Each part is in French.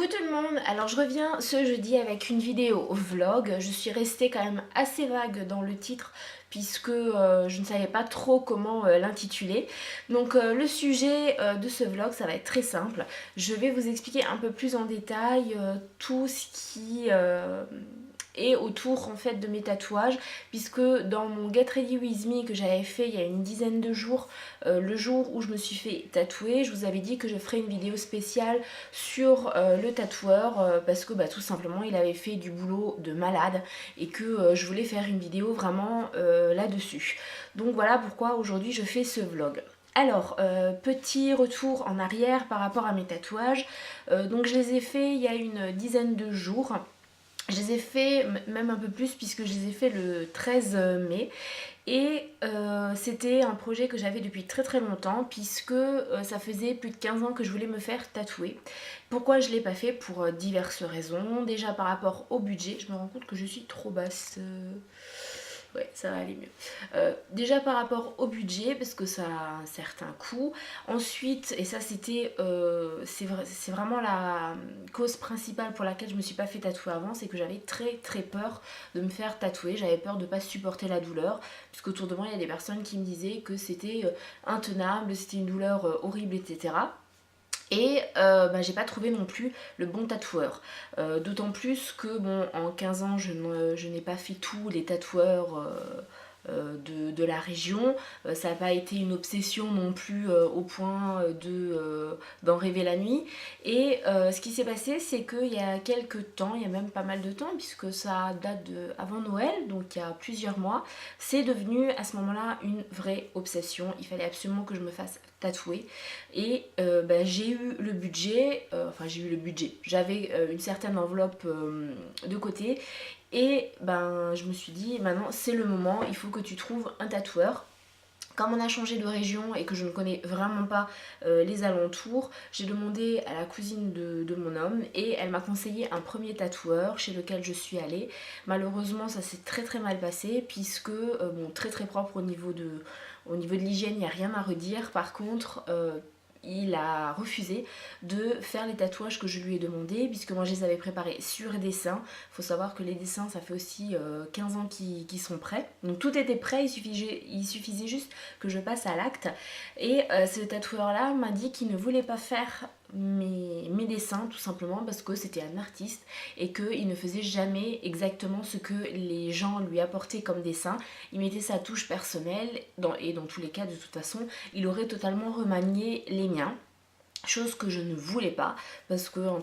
tout le monde, alors je reviens ce jeudi avec une vidéo vlog. Je suis restée quand même assez vague dans le titre puisque je ne savais pas trop comment l'intituler. Donc le sujet de ce vlog, ça va être très simple. Je vais vous expliquer un peu plus en détail tout ce qui et autour en fait de mes tatouages, puisque dans mon Get Ready With Me que j'avais fait il y a une dizaine de jours, le jour où je me suis fait tatouer, je vous avais dit que je ferais une vidéo spéciale sur le tatoueur parce que tout simplement il avait fait du boulot de malade et que je voulais faire une vidéo vraiment là-dessus. Donc voilà pourquoi aujourd'hui je fais ce vlog. Alors, petit retour en arrière par rapport à mes tatouages. Donc je les ai faits il y a une dizaine de jours. Je les ai fait même un peu plus puisque je les ai fait le 13 mai et c'était un projet que j'avais depuis très très longtemps puisque ça faisait plus de 15 ans que je voulais me faire tatouer. Pourquoi je ne l'ai pas fait? Pour diverses raisons. Déjà par rapport au budget, je me rends compte que je suis trop basse. Ouais, ça va aller mieux. Déjà par rapport au budget, parce que ça a un certain coût. Ensuite, et ça c'était, c'est vraiment la cause principale pour laquelle je me suis pas fait tatouer avant, c'est que j'avais très très peur de me faire tatouer. J'avais peur de pas supporter la douleur, puisque autour de moi il y a des personnes qui me disaient que c'était intenable, c'était une douleur horrible, etc. Et j'ai pas trouvé non plus le bon tatoueur. D'autant plus que bon, en 15 ans je n'ai pas fait tous les tatoueurs de la région. Ça n'a pas été une obsession non plus au point d'en rêver la nuit. Et ce qui s'est passé, c'est qu'il y a quelques temps, il y a même pas mal de temps, puisque ça date avant Noël, donc il y a plusieurs mois, c'est devenu à ce moment-là une vraie obsession. Il fallait absolument que je me fasse tatouer. Et j'ai eu le budget, j'avais une certaine enveloppe de côté. Et je me suis dit, maintenant c'est le moment, il faut que tu trouves un tatoueur. Comme on a changé de région et que je ne connais vraiment pas les alentours, j'ai demandé à la cousine de mon homme et elle m'a conseillé un premier tatoueur chez lequel je suis allée. Malheureusement, ça s'est très très mal passé puisque, très très propre au niveau de l'hygiène, il n'y a rien à redire. Par contre, il a refusé de faire les tatouages que je lui ai demandé puisque moi je les avais préparés sur dessin. Il faut savoir que les dessins ça fait aussi 15 ans qu'ils sont prêts. Donc tout était prêt, il suffisait juste que je passe à l'acte. Et ce tatoueur là m'a dit qu'il ne voulait pas faire mes dessins tout simplement parce que c'était un artiste et qu'il ne faisait jamais exactement ce que les gens lui apportaient comme dessin. Il mettait sa touche personnelle et dans tous les cas de toute façon il aurait totalement remanié les miens, chose que je ne voulais pas parce qu'un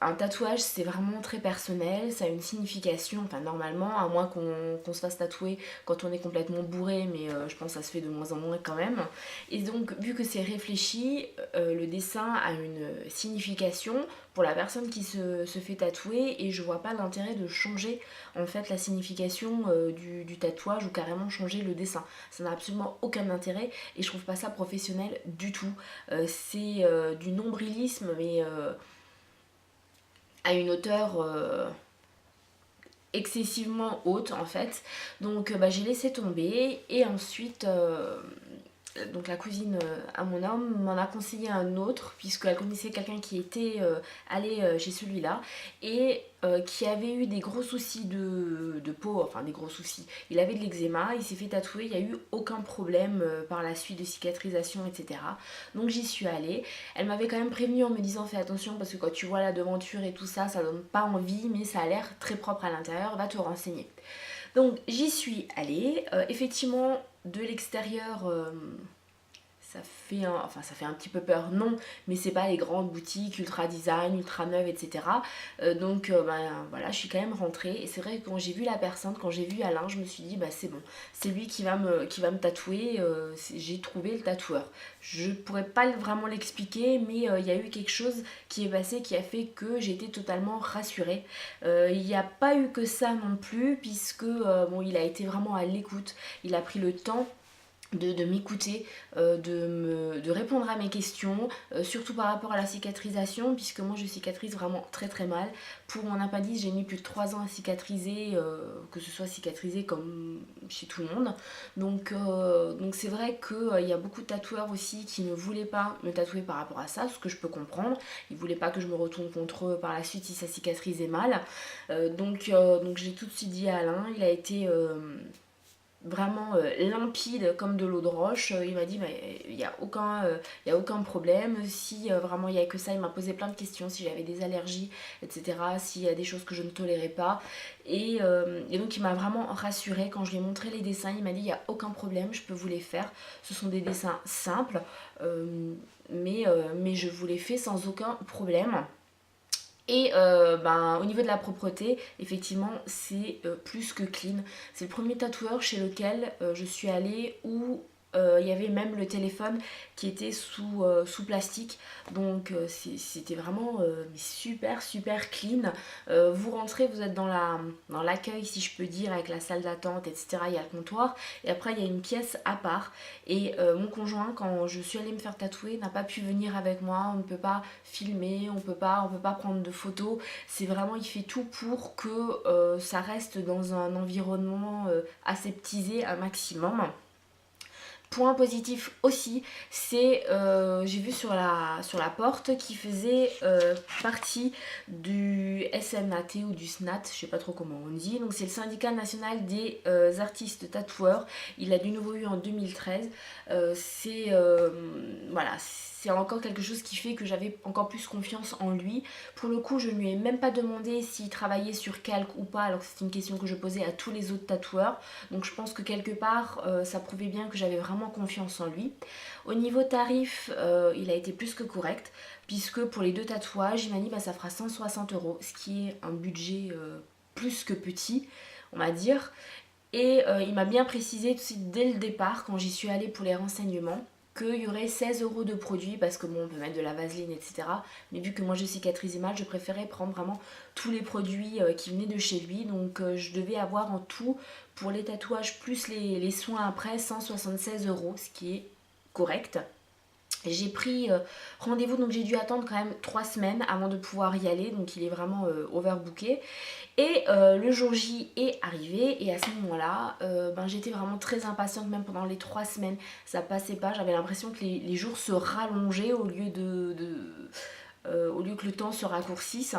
un tatouage c'est vraiment très personnel, ça a une signification, enfin normalement, à moins qu'on se fasse tatouer quand on est complètement bourré, mais je pense que ça se fait de moins en moins quand même. Et donc vu que c'est réfléchi, le dessin a une signification pour la personne qui se fait tatouer et je vois pas l'intérêt de changer en fait la signification du tatouage ou carrément changer le dessin. Ça n'a absolument aucun intérêt et je trouve pas ça professionnel du tout. C'est du nombrilisme mais à une hauteur excessivement haute en fait. Donc j'ai laissé tomber et ensuite donc la cousine à mon homme m'en a conseillé un autre puisqu'elle connaissait quelqu'un qui était allé chez celui-là et qui avait eu des gros soucis de peau, enfin des gros soucis. Il avait de l'eczéma, il s'est fait tatouer, il n'y a eu aucun problème par la suite de cicatrisation, etc. Donc j'y suis allée. Elle m'avait quand même prévenue en me disant fais attention parce que quand tu vois la devanture et tout ça, ça donne pas envie mais ça a l'air très propre à l'intérieur, va te renseigner. Donc j'y suis allée, effectivement de l'extérieur ça fait un petit peu peur, non, mais c'est pas les grandes boutiques ultra design, ultra neuves, etc. Voilà, je suis quand même rentrée et c'est vrai que quand j'ai vu la personne, quand j'ai vu Alain, je me suis dit c'est bon, c'est lui qui va me tatouer, j'ai trouvé le tatoueur. Je pourrais pas vraiment l'expliquer, mais il y a eu quelque chose qui est passé qui a fait que j'ai été totalement rassurée. Il n'y a pas eu que ça non plus, puisque il a été vraiment à l'écoute, il a pris le temps de m'écouter, de répondre à mes questions, surtout par rapport à la cicatrisation, puisque moi je cicatrise vraiment très très mal. Pour mon appendice, j'ai mis plus de 3 ans à cicatriser, que ce soit cicatrisé comme chez tout le monde. Donc c'est vrai qu'il y a beaucoup de tatoueurs aussi qui ne voulaient pas me tatouer par rapport à ça, ce que je peux comprendre. Ils voulaient pas que je me retourne contre eux par la suite si ça cicatrisait mal. Donc j'ai tout de suite dit à Alain, il a été vraiment limpide comme de l'eau de roche. Il m'a dit bah, y a aucun problème. Si vraiment il n'y a que ça, il m'a posé plein de questions, si j'avais des allergies, etc. S'il y a des choses que je ne tolérais pas. Et donc il m'a vraiment rassurée. Quand je lui ai montré les dessins, il m'a dit il n'y a aucun problème, je peux vous les faire. Ce sont des dessins simples, mais je vous les fais sans aucun problème. Et au niveau de la propreté, effectivement, c'est plus que clean. C'est le premier tatoueur chez lequel je suis allée où il y avait même le téléphone qui était sous plastique. Donc c'était vraiment super super clean. Vous rentrez, vous êtes dans l'accueil si je peux dire, avec la salle d'attente, etc. Il y a le comptoir. Et après il y a une pièce à part. Et mon conjoint, quand je suis allée me faire tatouer, n'a pas pu venir avec moi. On ne peut pas filmer, on peut pas prendre de photos. C'est vraiment, il fait tout pour que ça reste dans un environnement aseptisé un maximum. Point positif aussi, c'est j'ai vu sur la porte qui faisait partie du SNAT ou du SNAT, je sais pas trop comment on dit. Donc c'est le syndicat national des artistes tatoueurs. Il a du nouveau eu en 2013. Voilà, c'est encore quelque chose qui fait que j'avais encore plus confiance en lui. Pour le coup, je ne lui ai même pas demandé s'il travaillait sur calque ou pas, alors que c'est une question que je posais à tous les autres tatoueurs. Donc je pense que quelque part, ça prouvait bien que j'avais vraiment confiance en lui. Au niveau tarif, il a été plus que correct, puisque pour les 2 tatouages, il m'a dit bah, ça fera 160 €, ce qui est un budget plus que petit, on va dire. Et il m'a bien précisé dès le départ, quand j'y suis allée pour les renseignements, qu'il y aurait 16 € de produits, parce que bon, on peut mettre de la vaseline, etc. Mais vu que moi je cicatrisais mal, je préférais prendre vraiment tous les produits qui venaient de chez lui. Donc je devais avoir en tout, pour les tatouages plus les soins après, 176 €, ce qui est correct. J'ai pris rendez-vous, donc j'ai dû attendre quand même 3 semaines avant de pouvoir y aller, donc il est vraiment overbooké. Et le jour J est arrivé, et à ce moment-là, j'étais vraiment très impatiente, même pendant les 3 semaines, ça passait pas, j'avais l'impression que les jours se rallongeaient au lieu au lieu que le temps se raccourcisse.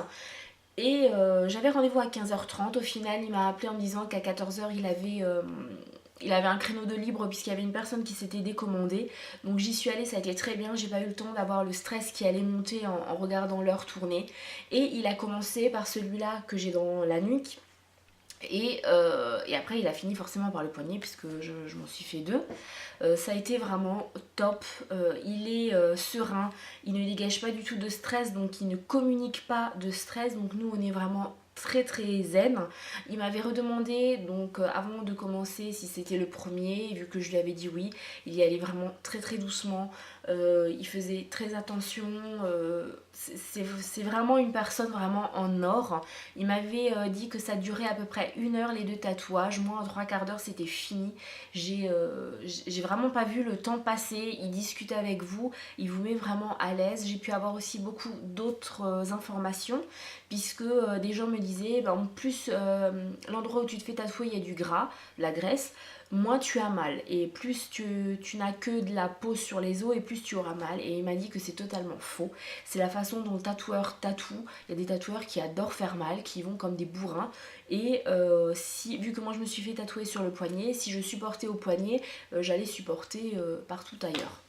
Et j'avais rendez-vous à 15h30, au final il m'a appelé en me disant qu'à 14h il avait un créneau de libre puisqu'il y avait une personne qui s'était décommandée. Donc j'y suis allée, ça a été très bien. J'ai pas eu le temps d'avoir le stress qui allait monter en regardant l'heure tourner. Et il a commencé par celui-là que j'ai dans la nuque. Et après il a fini forcément par le poignet puisque je m'en suis fait 2. Ça a été vraiment top. Il est serein, il ne dégage pas du tout de stress, donc il ne communique pas de stress. Donc nous on est vraiment très très zen. Il m'avait redemandé donc avant de commencer si c'était le premier, vu que je lui avais dit oui. Il y allait vraiment très très doucement. Il faisait très attention. C'est vraiment une personne vraiment en or. Il m'avait dit que ça durait à peu près 1 heure les 2 tatouages. Moi en 3/4 d'heure c'était fini. J'ai vraiment pas vu le temps passer. Il discute avec vous, il vous met vraiment à l'aise. J'ai pu avoir aussi beaucoup d'autres informations, puisque des gens me disaient en plus l'endroit où tu te fais tatouer il y a du gras, de la graisse, moins tu as mal, et plus tu n'as que de la peau sur les os et plus tu auras mal. Et il m'a dit que c'est totalement faux. C'est la façon dont le tatoueur tatoue. Il y a des tatoueurs qui adorent faire mal, qui vont comme des bourrins. Et vu que moi je me suis fait tatouer sur le poignet, si je supportais au poignet, j'allais supporter partout ailleurs.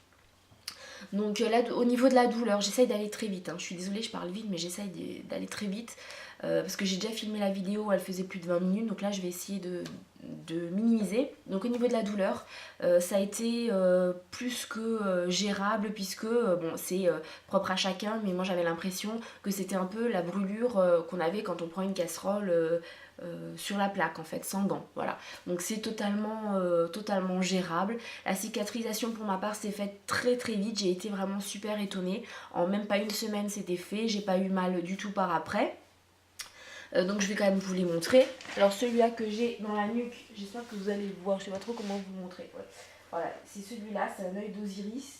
Donc là, au niveau de la douleur, j'essaye d'aller très vite, hein. Je suis désolée, je parle vite, mais j'essaye d'aller très vite. Parce que j'ai déjà filmé la vidéo, elle faisait plus de 20 minutes, donc là je vais essayer de minimiser. Donc au niveau de la douleur, ça a été plus que gérable, puisque bon, c'est propre à chacun, mais moi j'avais l'impression que c'était un peu la brûlure qu'on avait quand on prend une casserole sur la plaque en fait, sans gants, voilà. Donc c'est totalement gérable. La cicatrisation pour ma part s'est faite très très vite, j'ai été vraiment super étonnée. En même pas une semaine c'était fait, j'ai pas eu mal du tout par après. Donc je vais quand même vous les montrer. Alors celui-là que j'ai dans la nuque, j'espère que vous allez le voir, je sais pas trop comment vous le montrer. Ouais. Voilà, c'est celui-là, c'est un œil d'Osiris.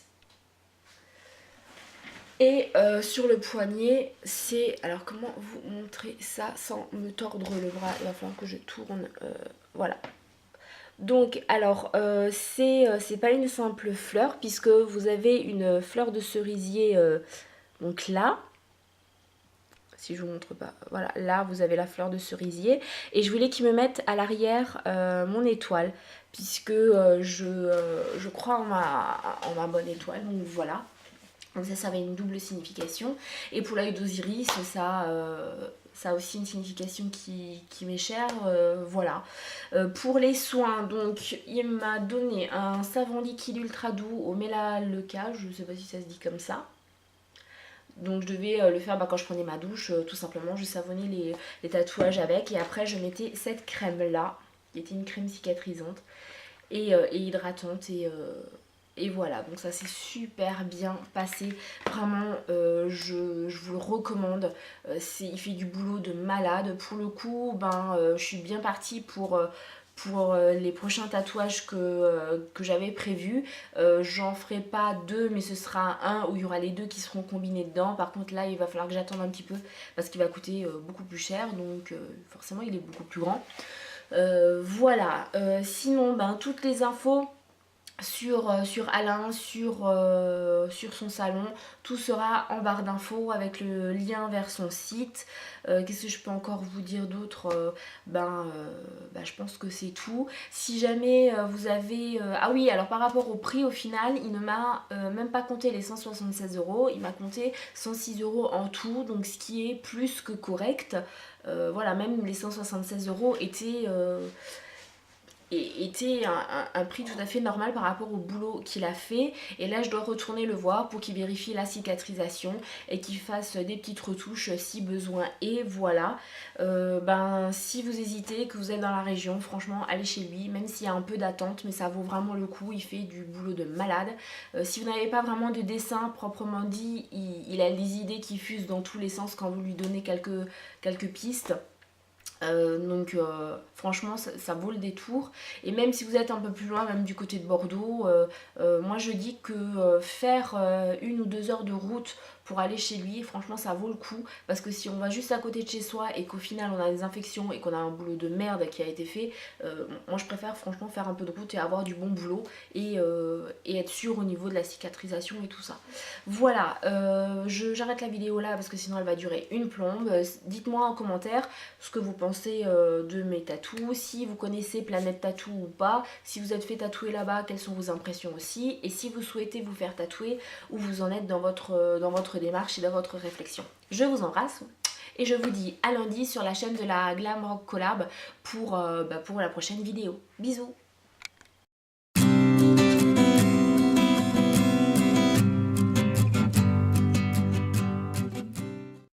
Et sur le poignet, c'est... Alors comment vous montrer ça sans me tordre le bras? Il va falloir que je tourne. Voilà. Donc alors c'est pas une simple fleur puisque vous avez une fleur de cerisier donc là. Si je vous montre pas, voilà, là vous avez la fleur de cerisier et je voulais qu'ils me mettent à l'arrière mon étoile puisque je crois en ma bonne étoile, donc voilà. Donc ça avait une double signification. Et pour l'œil d'Osiris, ça a aussi une signification qui m'est chère. Voilà. Pour les soins, donc il m'a donné un savon liquide ultra doux au Melaleuca, je ne sais pas si ça se dit comme ça. Donc je devais le faire quand je prenais ma douche, tout simplement. Je savonnais les tatouages avec et après je mettais cette crème là, qui était une crème cicatrisante et hydratante et voilà, donc ça s'est super bien passé. Vraiment, je vous le recommande. Il fait du boulot de malade. Pour le coup, je suis bien partie pour les prochains tatouages que j'avais prévus. J'en ferai pas deux, mais ce sera un où il y aura les deux qui seront combinés dedans. Par contre, là, il va falloir que j'attende un petit peu parce qu'il va coûter beaucoup plus cher. Donc, forcément, il est beaucoup plus grand. Voilà. Sinon, toutes les infos sur Alain, sur son salon, tout sera en barre d'infos avec le lien vers son site. Qu'est-ce que je peux encore vous dire d'autre? Je pense que c'est tout. Si jamais vous avez... Ah oui, alors par rapport au prix, au final, il ne m'a même pas compté les 176 €, il m'a compté 106 € en tout, donc ce qui est plus que correct. Voilà, même les 176 € était un prix tout à fait normal par rapport au boulot qu'il a fait. Et là je dois retourner le voir pour qu'il vérifie la cicatrisation et qu'il fasse des petites retouches si besoin. Et voilà, si vous hésitez, que vous êtes dans la région, franchement allez chez lui, même s'il y a un peu d'attente, mais ça vaut vraiment le coup. Il fait du boulot de malade. Si vous n'avez pas vraiment de dessin proprement dit, il a des idées qui fusent dans tous les sens quand vous lui donnez quelques pistes. Franchement ça vaut le détour. Et même si vous êtes un peu plus loin, même du côté de Bordeaux, moi je dis que faire 1 ou 2 heures de route pour aller chez lui, franchement ça vaut le coup, parce que si on va juste à côté de chez soi et qu'au final on a des infections et qu'on a un boulot de merde qui a été fait, moi je préfère franchement faire un peu de route et avoir du bon boulot et être sûr au niveau de la cicatrisation et tout ça. Voilà, j'arrête la vidéo là parce que sinon elle va durer une plombe. Dites-moi en commentaire ce que vous pensez de mes tatous, si vous connaissez Planète Tattoo ou pas, si vous êtes fait tatouer là-bas, quelles sont vos impressions aussi, et si vous souhaitez vous faire tatouer, où vous en êtes dans votre démarche et dans votre réflexion. Je vous embrasse et je vous dis à lundi sur la chaîne de la Glam Rock Collab pour la prochaine vidéo. Bisous!